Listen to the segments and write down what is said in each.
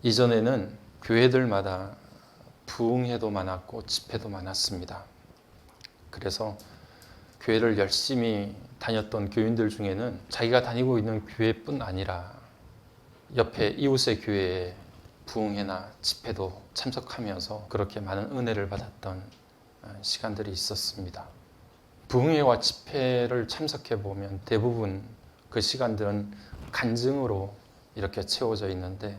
이전에는 교회들마다 부흥회도 많았고 집회도 많았습니다. 그래서 교회를 열심히 다녔던 교인들 중에는 자기가 다니고 있는 교회뿐 아니라 옆에 이웃의 교회에 부흥회나 집회도 참석하면서 그렇게 많은 은혜를 받았던 시간들이 있었습니다. 부흥회와 집회를 참석해 보면 대부분 그 시간들은 간증으로 이렇게 채워져 있는데,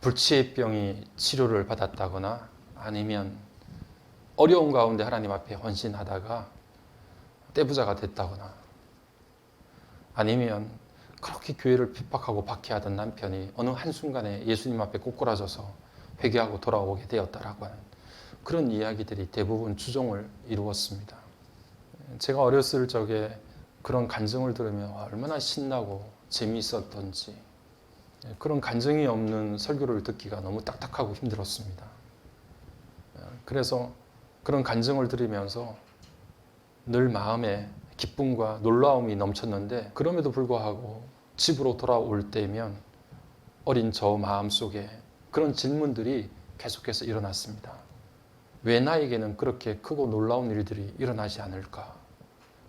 불치병이 치료를 받았다거나 아니면 어려운 가운데 하나님 앞에 헌신하다가 떼부자가 됐다거나, 아니면 그렇게 교회를 핍박하고 박해하던 남편이 어느 한순간에 예수님 앞에 꼬꾸라져서 회개하고 돌아오게 되었다라고 하는 그런 이야기들이 대부분 주종을 이루었습니다. 제가 어렸을 적에 그런 간증을 들으면 얼마나 신나고 재미있었던지, 그런 간증이 없는 설교를 듣기가 너무 딱딱하고 힘들었습니다. 그래서 그런 간증을 들으면서 늘 마음에 기쁨과 놀라움이 넘쳤는데, 그럼에도 불구하고 집으로 돌아올 때면 어린 저 마음속에 그런 질문들이 계속해서 일어났습니다. 왜 나에게는 그렇게 크고 놀라운 일들이 일어나지 않을까?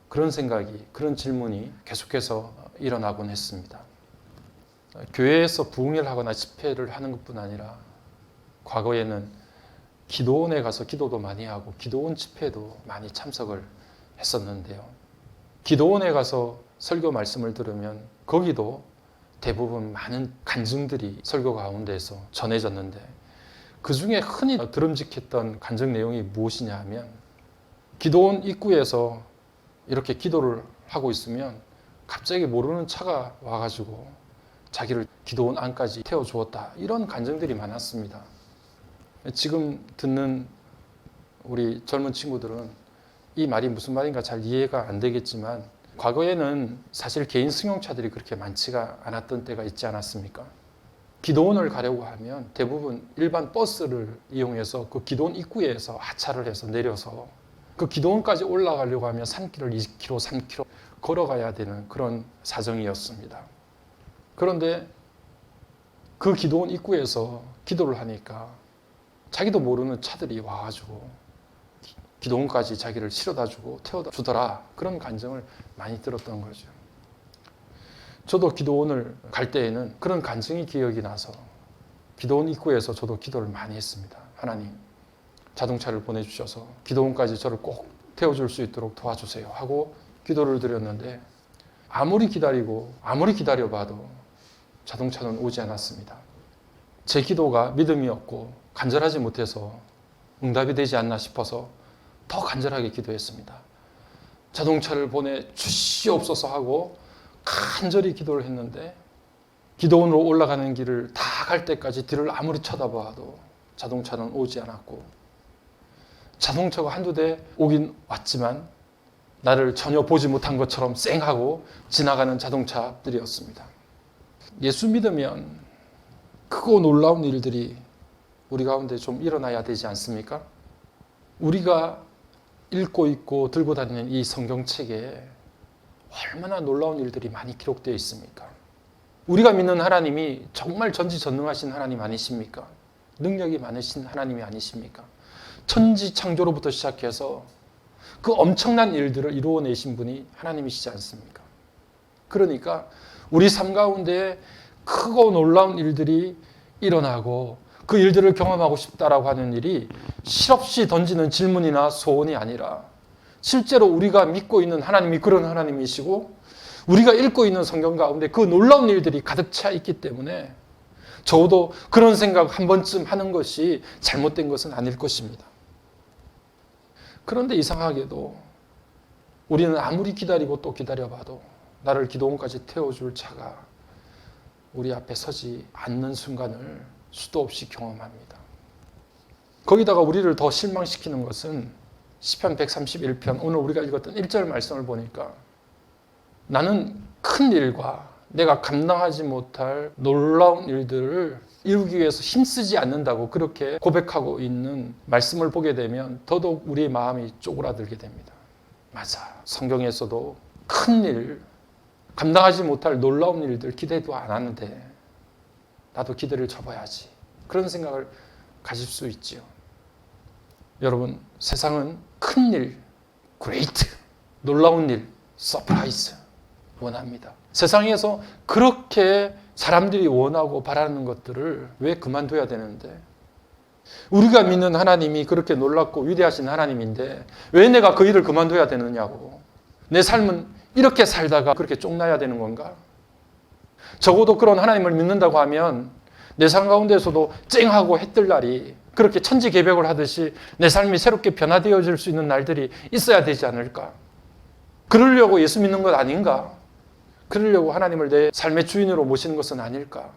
그런 생각이, 그런 질문이 계속해서 일어나곤 했습니다. 교회에서 부흥회를 하거나 집회를 하는 것뿐 아니라 과거에는 기도원에 가서 기도도 많이 하고 기도원 집회도 많이 참석을 했었는데요. 기도원에 가서 설교 말씀을 들으면 거기도 대부분 많은 간증들이 설교 가운데에서 전해졌는데, 그 중에 흔히 드럼직했던 간증 내용이 무엇이냐 하면, 기도원 입구에서 이렇게 기도를 하고 있으면 갑자기 모르는 차가 와가지고 자기를 기도원 안까지 태워주었다, 이런 간증들이 많았습니다. 지금 듣는 우리 젊은 친구들은 이 말이 무슨 말인가 잘 이해가 안 되겠지만, 과거에는 사실 개인 승용차들이 그렇게 많지가 않았던 때가 있지 않았습니까? 기도원을 가려고 하면 대부분 일반 버스를 이용해서 그 기도원 입구에서 하차를 해서 내려서 그 기도원까지 올라가려고 하면 산길을 2km, 3km 걸어가야 되는 그런 사정이었습니다. 그런데 그 기도원 입구에서 기도를 하니까 자기도 모르는 차들이 와가지고 기도원까지 자기를 실어다 주고 태워다 주더라, 그런 간증을 많이 들었던 거죠. 저도 기도원을 갈 때에는 그런 간증이 기억이 나서 기도원 입구에서 저도 기도를 많이 했습니다. 하나님, 자동차를 보내주셔서 기도원까지 저를 꼭 태워줄 수 있도록 도와주세요 하고 기도를 드렸는데, 아무리 기다리고 아무리 기다려봐도 자동차는 오지 않았습니다. 제 기도가 믿음이 없고 간절하지 못해서 응답이 되지 않나 싶어서 더 간절하게 기도했습니다. 자동차를 보내주시옵소서 하고 간절히 기도를 했는데, 기도원으로 올라가는 길을 다 갈 때까지 뒤를 아무리 쳐다봐도 자동차는 오지 않았고, 자동차가 한두 대 오긴 왔지만 나를 전혀 보지 못한 것처럼 쌩하고 지나가는 자동차들이었습니다. 예수 믿으면 크고 놀라운 일들이 우리 가운데 좀 일어나야 되지 않습니까? 우리가 읽고 있고 들고 다니는 이 성경책에 얼마나 놀라운 일들이 많이 기록되어 있습니까? 우리가 믿는 하나님이 정말 전지전능하신 하나님 아니십니까? 능력이 많으신 하나님이 아니십니까? 천지 창조로부터 시작해서 그 엄청난 일들을 이루어내신 분이 하나님이시지 않습니까? 그러니까 우리 삶 가운데 크고 놀라운 일들이 일어나고 그 일들을 경험하고 싶다라고 하는 일이 실없이 던지는 질문이나 소원이 아니라, 실제로 우리가 믿고 있는 하나님이 그런 하나님이시고 우리가 읽고 있는 성경 가운데 그 놀라운 일들이 가득 차 있기 때문에 적어도 그런 생각 한 번쯤 하는 것이 잘못된 것은 아닐 것입니다. 그런데 이상하게도 우리는 아무리 기다리고 또 기다려봐도 나를 기도원까지 태워줄 차가 우리 앞에 서지 않는 순간을 수도 없이 경험합니다. 거기다가 우리를 더 실망시키는 것은 시편 131편 오늘 우리가 읽었던 1절 말씀을 보니까, 나는 큰 일과 내가 감당하지 못할 놀라운 일들을 이루기 위해서 힘쓰지 않는다고 그렇게 고백하고 있는 말씀을 보게 되면 더더욱 우리의 마음이 쪼그라들게 됩니다. 맞아, 성경에서도 큰 일, 감당하지 못할 놀라운 일들 기대도 안 하는데 나도 기대를 접어야지. 그런 생각을 가질 수 있지요. 여러분, 세상은 큰 일, great, 놀라운 일, 서프라이즈 원합니다. 세상에서 그렇게 사람들이 원하고 바라는 것들을 왜 그만둬야 되는데, 우리가 믿는 하나님이 그렇게 놀랍고 위대하신 하나님인데 왜 내가 그 일을 그만둬야 되느냐고. 내 삶은 이렇게 살다가 그렇게 쫑나야 되는 건가? 적어도 그런 하나님을 믿는다고 하면 내 삶 가운데서도 쨍하고 해뜰 날이, 그렇게 천지개벽을 하듯이 내 삶이 새롭게 변화되어질 수 있는 날들이 있어야 되지 않을까? 그러려고 예수 믿는 것 아닌가? 그러려고 하나님을 내 삶의 주인으로 모시는 것은 아닐까?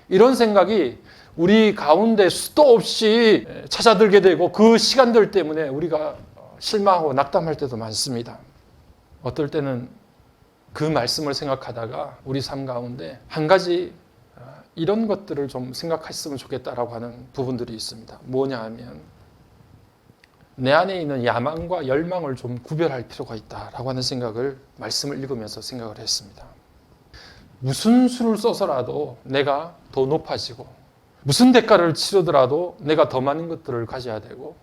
이런 생각이 우리 가운데 수도 없이 찾아들게 되고, 그 시간들 때문에 우리가 실망하고 낙담할 때도 많습니다. 어떨 때는 그 말씀을 생각하다가 우리 삶 가운데 한 가지 이런 것들을 좀 생각했으면 좋겠다라고 하는 부분들이 있습니다. 뭐냐 하면, 내 안에 있는 야망과 열망을 좀 구별할 필요가 있다라고 하는 생각을 말씀을 읽으면서 생각을 했습니다. 무슨 수를 써서라도 내가 더 높아지고, 무슨 대가를 치르더라도 내가 더 많은 것들을 가져야 되고,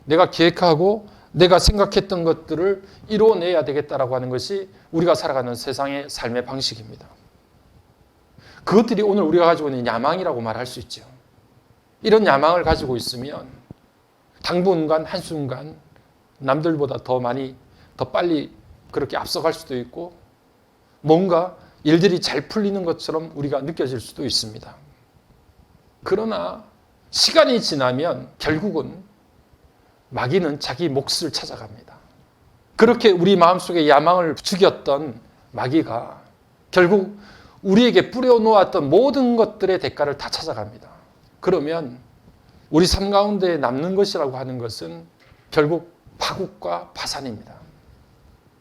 내가 계획하고 내가 생각했던 것들을 이루어내야 되겠다라고 하는 것이 우리가 살아가는 세상의 삶의 방식입니다. 그것들이 오늘 우리가 가지고 있는 야망이라고 말할 수 있죠. 이런 야망을 가지고 있으면 당분간 한순간 남들보다 더 많이, 더 빨리 그렇게 앞서갈 수도 있고, 뭔가 일들이 잘 풀리는 것처럼 우리가 느껴질 수도 있습니다. 그러나 시간이 지나면 결국은 마귀는 자기 몫을 찾아갑니다. 그렇게 우리 마음속에 야망을 죽였던 마귀가 결국 우리에게 뿌려놓았던 모든 것들의 대가를 다 찾아갑니다. 그러면 우리 삶 가운데 남는 것이라고 하는 것은 결국 파국과 파산입니다.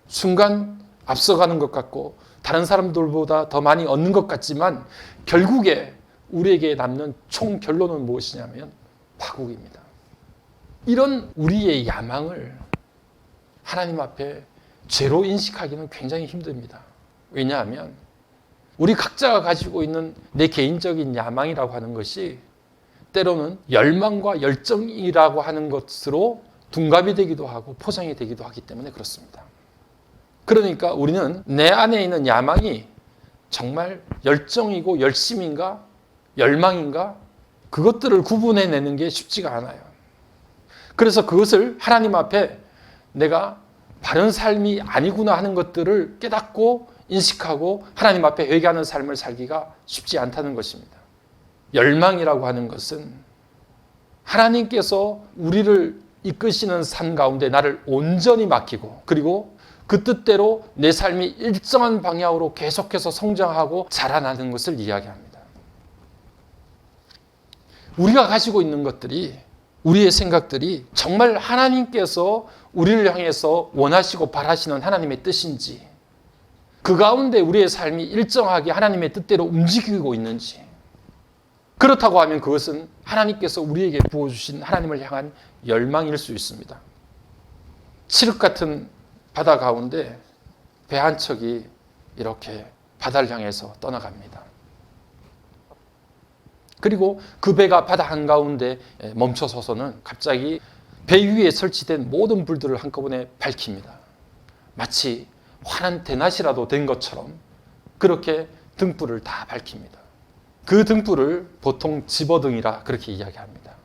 순간 앞서가는 것 같고 다른 사람들보다 더 많이 얻는 것 같지만 결국에 우리에게 남는 총 결론은 무엇이냐면 파국입니다. 이런 우리의 야망을 하나님 앞에 죄로 인식하기는 굉장히 힘듭니다. 왜냐하면 우리 각자가 가지고 있는 내 개인적인 야망이라고 하는 것이 때로는 열망과 열정이라고 하는 것으로 둔갑이 되기도 하고 포장이 되기도 하기 때문에 그렇습니다. 그러니까 우리는 내 안에 있는 야망이 정말 열정이고 열심인가 열망인가, 그것들을 구분해내는 게 쉽지가 않아요. 그래서 그것을 하나님 앞에 내가 바른 삶이 아니구나 하는 것들을 깨닫고 인식하고 하나님 앞에 회개하는 삶을 살기가 쉽지 않다는 것입니다. 열망이라고 하는 것은 하나님께서 우리를 이끄시는 삶 가운데 나를 온전히 맡기고, 그리고 그 뜻대로 내 삶이 일정한 방향으로 계속해서 성장하고 자라나는 것을 이야기합니다. 우리가 가지고 있는 것들이, 우리의 생각들이 정말 하나님께서 우리를 향해서 원하시고 바라시는 하나님의 뜻인지, 그 가운데 우리의 삶이 일정하게 하나님의 뜻대로 움직이고 있는지, 그렇다고 하면 그것은 하나님께서 우리에게 부어주신 하나님을 향한 열망일 수 있습니다. 칠흑 같은 바다 가운데 배 한 척이 이렇게 바다를 향해서 떠나갑니다. 그리고 그 배가 바다 한가운데 멈춰서서는 갑자기 배 위에 설치된 모든 불들을 한꺼번에 밝힙니다. 마치 환한 대낮이라도 된 것처럼 그렇게 등불을 다 밝힙니다. 그 등불을 보통 집어등이라 그렇게 이야기합니다.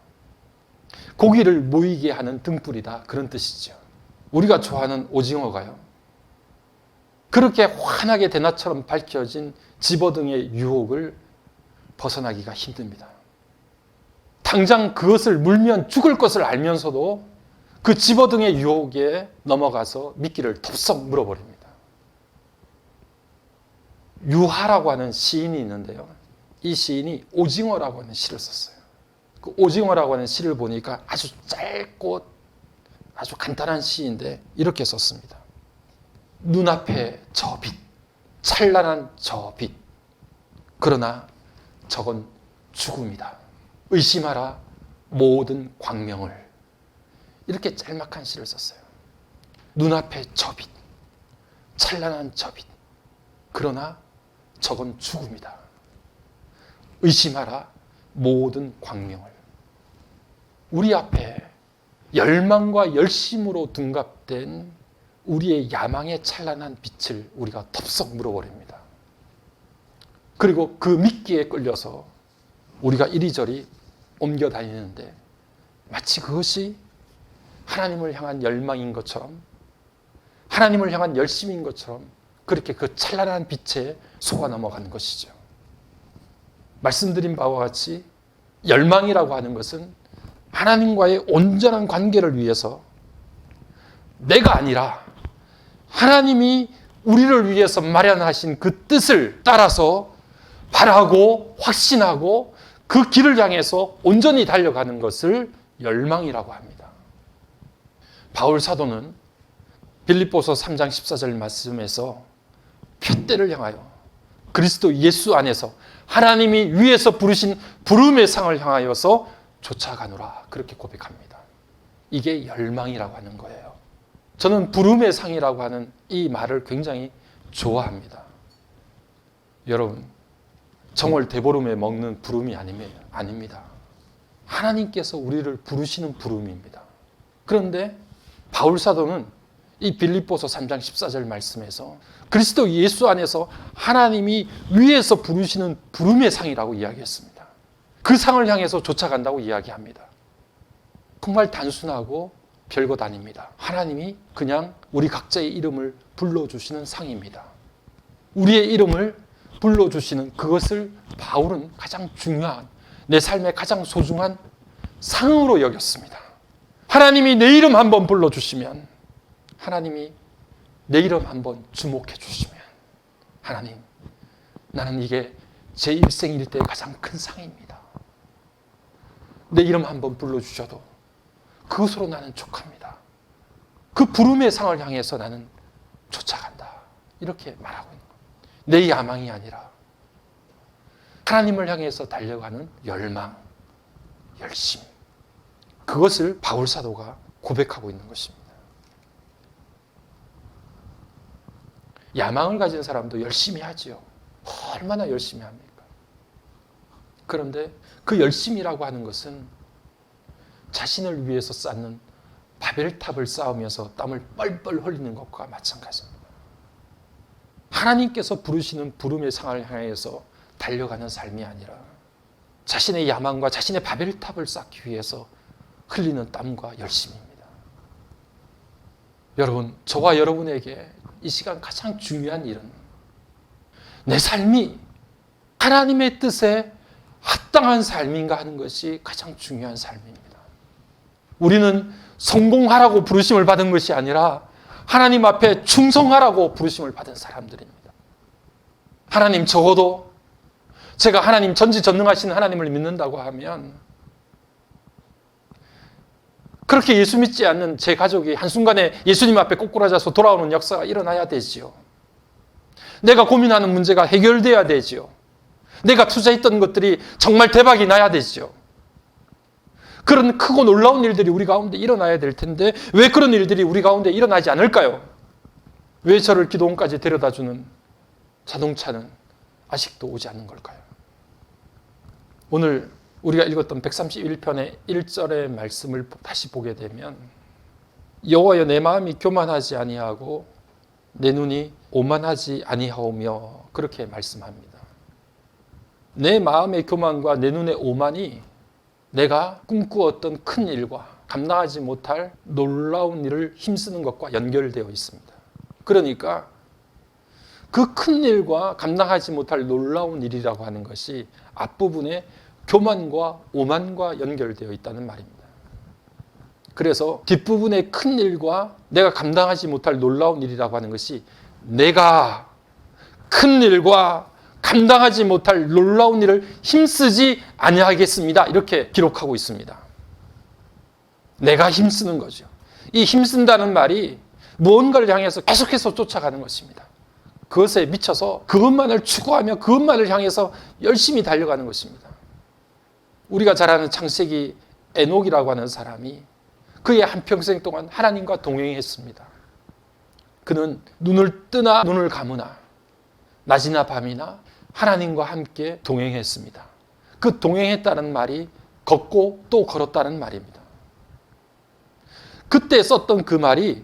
고기를 모이게 하는 등불이다, 그런 뜻이죠. 우리가 좋아하는 오징어가요, 그렇게 환하게 대낮처럼 밝혀진 집어등의 유혹을 벗어나기가 힘듭니다. 당장 그것을 물면 죽을 것을 알면서도 그 집어등의 유혹에 넘어가서 미끼를 덥석 물어버립니다. 유하라고 하는 시인이 있는데요, 이 시인이 오징어라고 하는 시를 썼어요. 그 오징어라고 하는 시를 보니까 아주 짧고 아주 간단한 시인데 이렇게 썼습니다. 눈앞에 저 빛, 찬란한 저 빛, 그러나 저건 죽음이다. 의심하라 모든 광명을. 이렇게 짤막한 시를 썼어요. 눈앞에 저 빛, 찬란한 저 빛, 그러나 저건 죽음이다. 의심하라 모든 광명을. 우리 앞에 열망과 열심으로 둔갑된 우리의 야망의 찬란한 빛을 우리가 덥석 물어버립니다. 그리고 그 미끼에 끌려서 우리가 이리저리 옮겨 다니는데 마치 그것이 하나님을 향한 열망인 것처럼, 하나님을 향한 열심인 것처럼 그렇게 그 찬란한 빛에 속아 넘어가는 것이죠. 말씀드린 바와 같이 열망이라고 하는 것은 하나님과의 온전한 관계를 위해서 내가 아니라 하나님이 우리를 위해서 마련하신 그 뜻을 따라서 바라고 확신하고 그 길을 향해서 온전히 달려가는 것을 열망이라고 합니다. 바울 사도는 빌립보서 3장 14절 말씀에서 표대를 향하여 그리스도 예수 안에서 하나님이 위에서 부르신 부름의 상을 향하여서 쫓아가노라 그렇게 고백합니다. 이게 열망이라고 하는 거예요. 저는 부름의 상이라고 하는 이 말을 굉장히 좋아합니다. 여러분, 정월 대보름에 먹는 부름이 아닙니다. 하나님께서 우리를 부르시는 부름입니다. 그런데 바울 사도는 이 빌립보서 3장 14절 말씀에서 그리스도 예수 안에서 하나님이 위에서 부르시는 부름의 상이라고 이야기했습니다. 그 상을 향해서 쫓아간다고 이야기합니다. 정말 단순하고 별것 아닙니다. 하나님이 그냥 우리 각자의 이름을 불러주시는 상입니다. 우리의 이름을 불러주시는 그것을 바울은 가장 중요한, 내 삶의 가장 소중한 상으로 여겼습니다. 하나님이 내 이름 한번 불러주시면, 하나님이 내 이름 한번 주목해 주시면, 하나님, 나는 이게 제 일생 일대의 가장 큰 상입니다. 내 이름 한번 불러주셔도 그것으로 나는 족합니다. 그 부름의 상을 향해서 나는 쫓아간다. 이렇게 말하고 있는 겁니다. 내 야망이 아니라 하나님을 향해서 달려가는 열망, 열심. 그것을 바울 사도가 고백하고 있는 것입니다. 야망을 가진 사람도 열심히 하지요. 얼마나 열심히 합니까? 그런데 그 열심이라고 하는 것은 자신을 위해서 쌓는 바벨탑을 쌓으면서 땀을 뻘뻘 흘리는 것과 마찬가지입니다. 하나님께서 부르시는 부름의 상을 향해서 달려가는 삶이 아니라 자신의 야망과 자신의 바벨탑을 쌓기 위해서 흘리는 땀과 열심입니다. 여러분, 저와 여러분에게 이 시간 가장 중요한 일은 내 삶이 하나님의 뜻에 합당한 삶인가 하는 것이 가장 중요한 삶입니다. 우리는 성공하라고 부르심을 받은 것이 아니라 하나님 앞에 충성하라고 부르심을 받은 사람들입니다. 하나님, 적어도 제가 하나님 전지전능하신 하나님을 믿는다고 하면 그렇게 예수 믿지 않는 제 가족이 한순간에 예수님 앞에 꼬꾸라져서 돌아오는 역사가 일어나야 되지요. 내가 고민하는 문제가 해결돼야 되지요. 내가 투자했던 것들이 정말 대박이 나야 되지요. 그런 크고 놀라운 일들이 우리 가운데 일어나야 될 텐데 왜 그런 일들이 우리 가운데 일어나지 않을까요? 왜 저를 기도원까지 데려다주는 자동차는 아직도 오지 않는 걸까요? 오늘 우리가 읽었던 131편의 1절의 말씀을 다시 보게 되면 여호와여, 내 마음이 교만하지 아니하고 내 눈이 오만하지 아니하오며 그렇게 말씀합니다. 내 마음의 교만과 내 눈의 오만이 내가 꿈꾸었던 큰 일과 감당하지 못할 놀라운 일을 힘쓰는 것과 연결되어 있습니다. 그러니까 그 큰 일과 감당하지 못할 놀라운 일이라고 하는 것이 앞부분에 교만과 오만과 연결되어 있다는 말입니다. 그래서 뒷부분의 큰 일과 내가 감당하지 못할 놀라운 일이라고 하는 것이 내가 큰 일과 감당하지 못할 놀라운 일을 힘쓰지 아니하겠습니다. 이렇게 기록하고 있습니다. 내가 힘쓰는 거죠. 이 힘쓴다는 말이 무언가를 향해서 계속해서 쫓아가는 것입니다. 그것에 미쳐서 그것만을 추구하며 그것만을 향해서 열심히 달려가는 것입니다. 우리가 잘 아는 창세기 에녹이라고 하는 사람이 그의 한평생 동안 하나님과 동행했습니다. 그는 눈을 뜨나 눈을 감으나 낮이나 밤이나 하나님과 함께 동행했습니다. 그 동행했다는 말이 걷고 또 걸었다는 말입니다. 그때 썼던 그 말이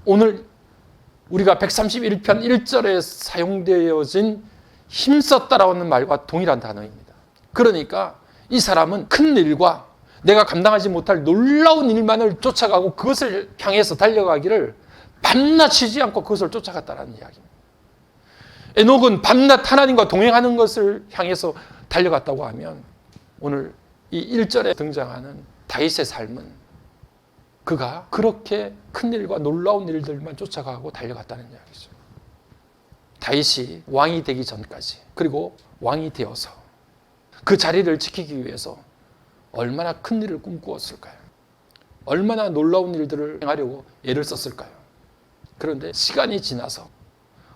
오늘 우리가 131편 1절에 사용되어진 힘썼다라고 하는 말과 동일한 단어입니다. 그러니까 이 사람은 큰 일과 내가 감당하지 못할 놀라운 일만을 쫓아가고 그것을 향해서 달려가기를 밤낮 쉬지 않고 그것을 쫓아갔다는 이야기입니다. 에녹은 밤낮 하나님과 동행하는 것을 향해서 달려갔다고 하면 오늘 이 1절에 등장하는 다윗의 삶은 그가 그렇게 큰 일과 놀라운 일들만 쫓아가고 달려갔다는 이야기죠. 다윗이 왕이 되기 전까지 그리고 왕이 되어서 그 자리를 지키기 위해서 얼마나 큰 일을 꿈꾸었을까요? 얼마나 놀라운 일들을 행하려고 애를 썼을까요? 그런데 시간이 지나서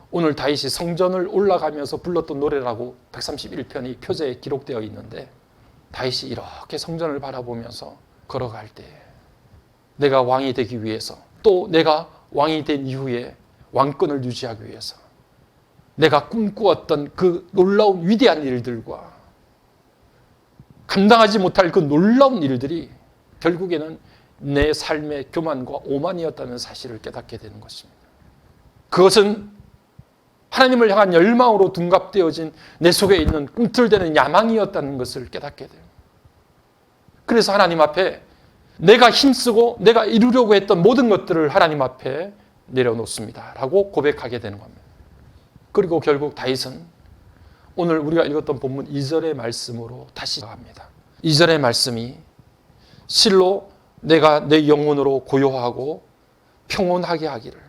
오늘 다윗이 성전을 올라가면서 불렀던 노래라고 131편이 표제에 기록되어 있는데 다윗이 이렇게 성전을 바라보면서 걸어갈 때 내가 왕이 되기 위해서 또 내가 왕이 된 이후에 왕권을 유지하기 위해서 내가 꿈꾸었던 그 놀라운 위대한 일들과 감당하지 못할 그 놀라운 일들이 결국에는 내 삶의 교만과 오만이었다는 사실을 깨닫게 되는 것입니다. 그것은 하나님을 향한 열망으로 둔갑되어진 내 속에 있는 꿈틀대는 야망이었다는 것을 깨닫게 돼요. 그래서 하나님 앞에 내가 힘쓰고 내가 이루려고 했던 모든 것들을 하나님 앞에 내려놓습니다 라고 고백하게 되는 겁니다. 그리고 결국 다윗은 오늘 우리가 읽었던 본문 2절의 말씀으로 다시 갑니다. 2절의 말씀이 실로 내가 내 영혼으로 고요하고 평온하게 하기를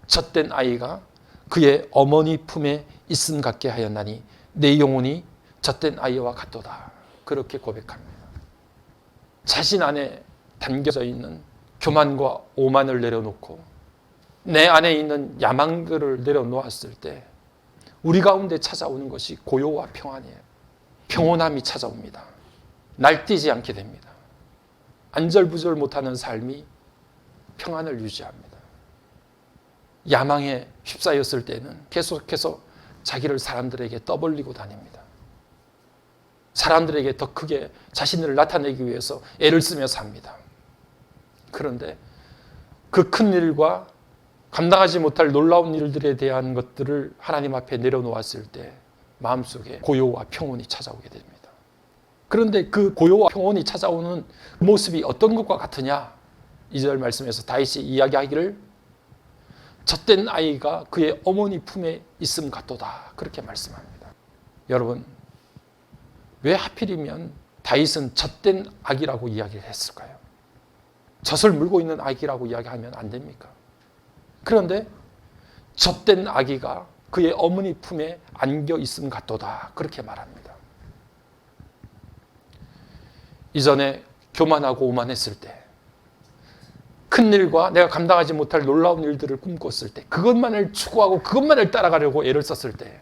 젖된 아이가 그의 어머니 품에 있음 같게 하였나니 내 영혼이 젖된 아이와 같도다. 그렇게 고백합니다. 자신 안에 담겨져 있는 교만과 오만을 내려놓고 내 안에 있는 야망들을 내려놓았을 때 우리 가운데 찾아오는 것이 고요와 평안이에요. 평온함이 찾아옵니다. 날뛰지 않게 됩니다. 안절부절 못하는 삶이 평안을 유지합니다. 야망에 휩싸였을 때는 계속해서 자기를 사람들에게 떠벌리고 다닙니다. 사람들에게 더 크게 자신을 나타내기 위해서 애를 쓰며 삽니다. 그런데 그 큰 일과 감당하지 못할 놀라운 일들에 대한 것들을 하나님 앞에 내려놓았을 때 마음속에 고요와 평온이 찾아오게 됩니다. 그런데 그 고요와 평온이 찾아오는 모습이 어떤 것과 같으냐? 2절 말씀에서 다윗이 이야기하기를 젖된 아이가 그의 어머니 품에 있음 같도다. 그렇게 말씀합니다. 여러분, 왜 하필이면 다윗은 젖된 아기라고 이야기를 했을까요? 젖을 물고 있는 아기라고 이야기하면 안 됩니까? 그런데 젖된 아기가 그의 어머니 품에 안겨 있음 같도다. 그렇게 말합니다. 이전에 교만하고 오만했을 때 큰 일과 내가 감당하지 못할 놀라운 일들을 꿈꿨을 때 그것만을 추구하고 그것만을 따라가려고 애를 썼을 때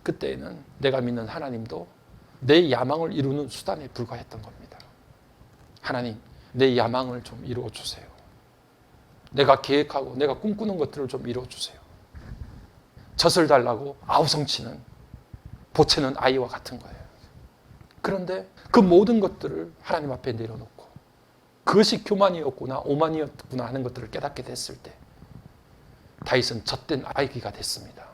그때에는 내가 믿는 하나님도 내 야망을 이루는 수단에 불과했던 겁니다. 하나님, 내 야망을 좀 이루어 주세요. 내가 계획하고 내가 꿈꾸는 것들을 좀 이루어 주세요. 젖을 달라고 아우성치는 보채는 아이와 같은 거예요. 그런데 그 모든 것들을 하나님 앞에 내려놓고 그것이 교만이었구나 오만이었구나 하는 것들을 깨닫게 됐을 때 다윗은 젖된 아기가 됐습니다.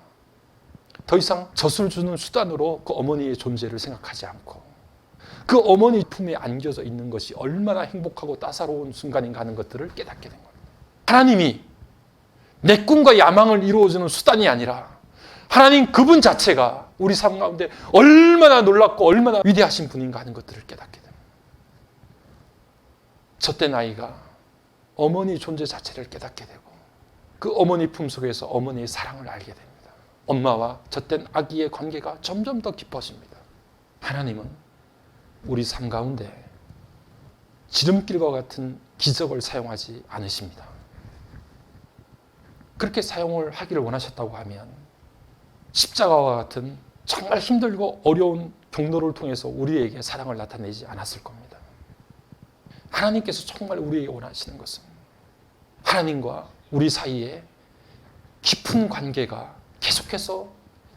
더 이상 젖을 주는 수단으로 그 어머니의 존재를 생각하지 않고 그 어머니 품에 안겨져 있는 것이 얼마나 행복하고 따사로운 순간인가 하는 것들을 깨닫게 된 겁니다. 하나님이 내 꿈과 야망을 이루어주는 수단이 아니라 하나님 그분 자체가 우리 삶 가운데 얼마나 놀랍고 얼마나 위대하신 분인가 하는 것들을 깨닫게 됩니다. 젖된 아이가 어머니 존재 자체를 깨닫게 되고 그 어머니 품속에서 어머니의 사랑을 알게 됩니다. 엄마와 젖된 아기의 관계가 점점 더 깊어집니다. 하나님은 우리 삶 가운데 지름길과 같은 기적을 사용하지 않으십니다. 그렇게 사용을 하기를 원하셨다고 하면 십자가와 같은 정말 힘들고 어려운 경로를 통해서 우리에게 사랑을 나타내지 않았을 겁니다. 하나님께서 정말 우리에게 원하시는 것은 하나님과 우리 사이에 깊은 관계가 계속해서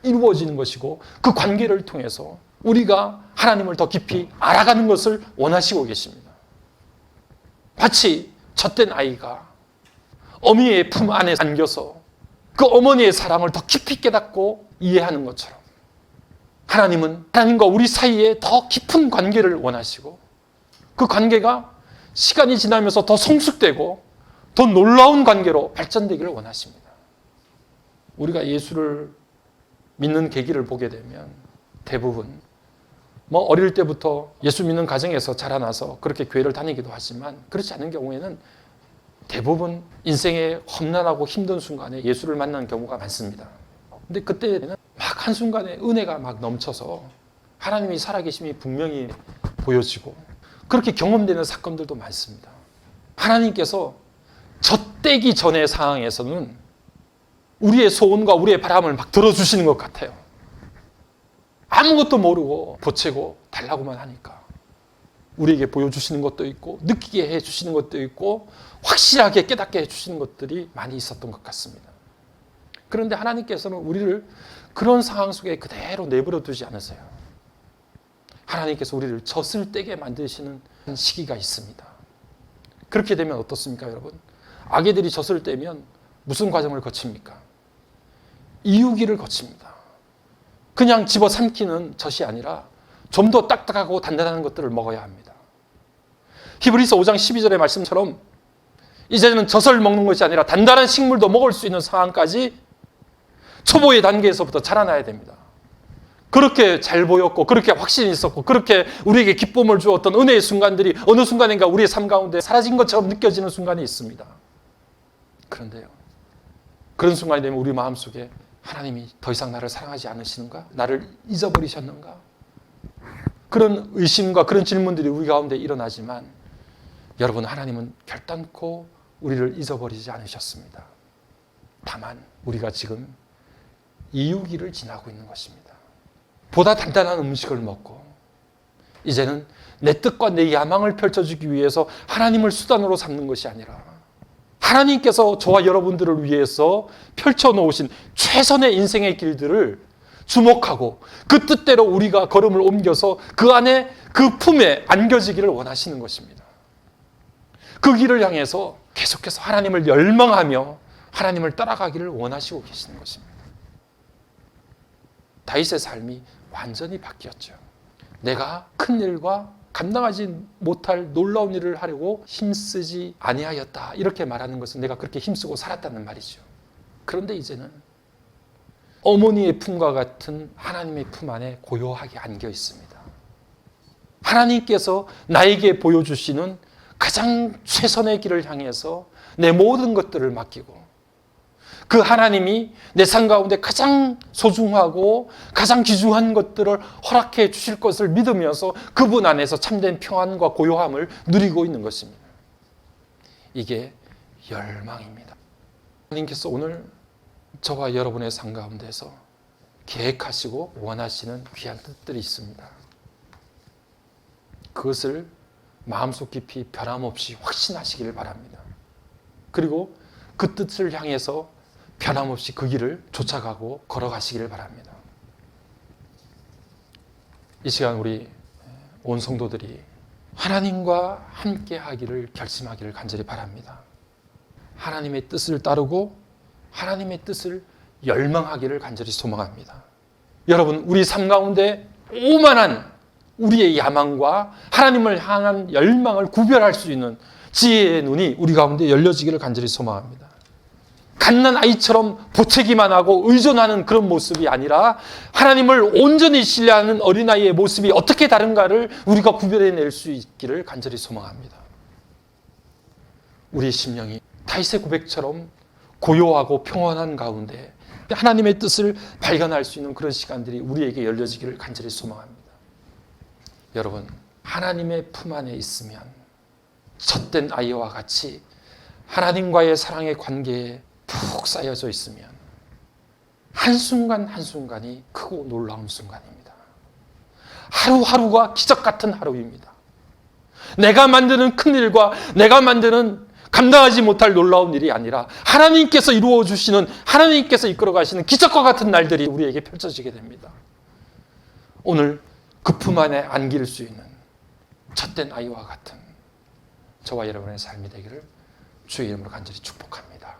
이루어지는 것이고 그 관계를 통해서 우리가 하나님을 더 깊이 알아가는 것을 원하시고 계십니다. 마치 젖된 아이가 어미의 품 안에 안겨서 그 어머니의 사랑을 더 깊이 깨닫고 이해하는 것처럼 하나님은 하나님과 우리 사이에 더 깊은 관계를 원하시고 그 관계가 시간이 지나면서 더 성숙되고 더 놀라운 관계로 발전되기를 원하십니다. 우리가 예수를 믿는 계기를 보게 되면 대부분 어릴 때부터 예수 믿는 가정에서 자라나서 그렇게 교회를 다니기도 하지만 그렇지 않은 경우에는 대부분 인생의 험난하고 힘든 순간에 예수를 만나는 경우가 많습니다. 근데 그때는 막 한순간에 은혜가 막 넘쳐서 하나님이 살아계심이 분명히 보여지고 그렇게 경험되는 사건들도 많습니다. 하나님께서 젖대기 전의 상황에서는 우리의 소원과 우리의 바람을 막 들어주시는 것 같아요. 아무것도 모르고 보채고 달라고만 하니까 우리에게 보여주시는 것도 있고 느끼게 해주시는 것도 있고 확실하게 깨닫게 해주시는 것들이 많이 있었던 것 같습니다. 그런데 하나님께서는 우리를 그런 상황 속에 그대로 내버려 두지 않으세요. 하나님께서 우리를 젖을 떼게 만드시는 시기가 있습니다. 그렇게 되면 어떻습니까, 여러분? 아기들이 젖을 떼면 무슨 과정을 거칩니까? 이유기를 거칩니다. 그냥 집어삼키는 젖이 아니라 좀 더 딱딱하고 단단한 것들을 먹어야 합니다. 히브리서 5장 12절의 말씀처럼 이제는 젖을 먹는 것이 아니라 단단한 식물도 먹을 수 있는 상황까지 초보의 단계에서부터 자라나야 됩니다. 그렇게 잘 보였고 그렇게 확신이 있었고 그렇게 우리에게 기쁨을 주었던 은혜의 순간들이 어느 순간인가 우리의 삶 가운데 사라진 것처럼 느껴지는 순간이 있습니다. 그런데요, 그런 순간이 되면 우리 마음속에 하나님이 더 이상 나를 사랑하지 않으시는가? 나를 잊어버리셨는가? 그런 의심과 그런 질문들이 우리 가운데 일어나지만 여러분, 하나님은 결단코 우리를 잊어버리지 않으셨습니다. 다만 우리가 지금 이유기를 지나고 있는 것입니다. 보다 단단한 음식을 먹고 이제는 내 뜻과 내 야망을 펼쳐주기 위해서 하나님을 수단으로 삼는 것이 아니라 하나님께서 저와 여러분들을 위해서 펼쳐놓으신 최선의 인생의 길들을 주목하고 그 뜻대로 우리가 걸음을 옮겨서 그 안에 그 품에 안겨지기를 원하시는 것입니다. 그 길을 향해서 계속해서 하나님을 열망하며 하나님을 따라가기를 원하시고 계시는 것입니다. 다윗의 삶이 완전히 바뀌었죠. 내가 큰 일과 감당하지 못할 놀라운 일을 하려고 힘쓰지 아니하였다, 이렇게 말하는 것은 내가 그렇게 힘쓰고 살았다는 말이죠. 그런데 이제는 어머니의 품과 같은 하나님의 품 안에 고요하게 안겨 있습니다. 하나님께서 나에게 보여주시는 가장 최선의 길을 향해서 내 모든 것들을 맡기고 그 하나님이 내 삶 가운데 가장 소중하고 가장 귀중한 것들을 허락해 주실 것을 믿으면서 그분 안에서 참된 평안과 고요함을 누리고 있는 것입니다. 이게 열망입니다. 하나님께서 오늘 저와 여러분의 삶 가운데서 계획하시고 원하시는 귀한 뜻들이 있습니다. 그것을 마음속 깊이 변함없이 확신하시기를 바랍니다. 그리고 그 뜻을 향해서 변함없이 그 길을 쫓아가고 걸어가시기를 바랍니다. 이 시간 우리 온 성도들이 하나님과 함께 하기를 결심하기를 간절히 바랍니다. 하나님의 뜻을 따르고 하나님의 뜻을 열망하기를 간절히 소망합니다. 여러분, 우리 삶 가운데 오만한 우리의 야망과 하나님을 향한 열망을 구별할 수 있는 지혜의 눈이 우리 가운데 열려지기를 간절히 소망합니다. 갓난 아이처럼 보채기만 하고 의존하는 그런 모습이 아니라 하나님을 온전히 신뢰하는 어린아이의 모습이 어떻게 다른가를 우리가 구별해낼 수 있기를 간절히 소망합니다. 우리의 심령이 다윗의 고백처럼 고요하고 평온한 가운데 하나님의 뜻을 발견할 수 있는 그런 시간들이 우리에게 열려지기를 간절히 소망합니다. 여러분, 하나님의 품 안에 있으면 젖된 아이와 같이 하나님과의 사랑의 관계에 푹 쌓여져 있으면 한순간 한순간이 크고 놀라운 순간입니다. 하루하루가 기적 같은 하루입니다. 내가 만드는 큰일과 내가 만드는 감당하지 못할 놀라운 일이 아니라 하나님께서 이루어 주시는, 하나님께서 이끌어 가시는 기적과 같은 날들이 우리에게 펼쳐지게 됩니다. 오늘 그 품 안에 안길 수 있는 젖된 아이와 같은 저와 여러분의 삶이 되기를 주의 이름으로 간절히 축복합니다.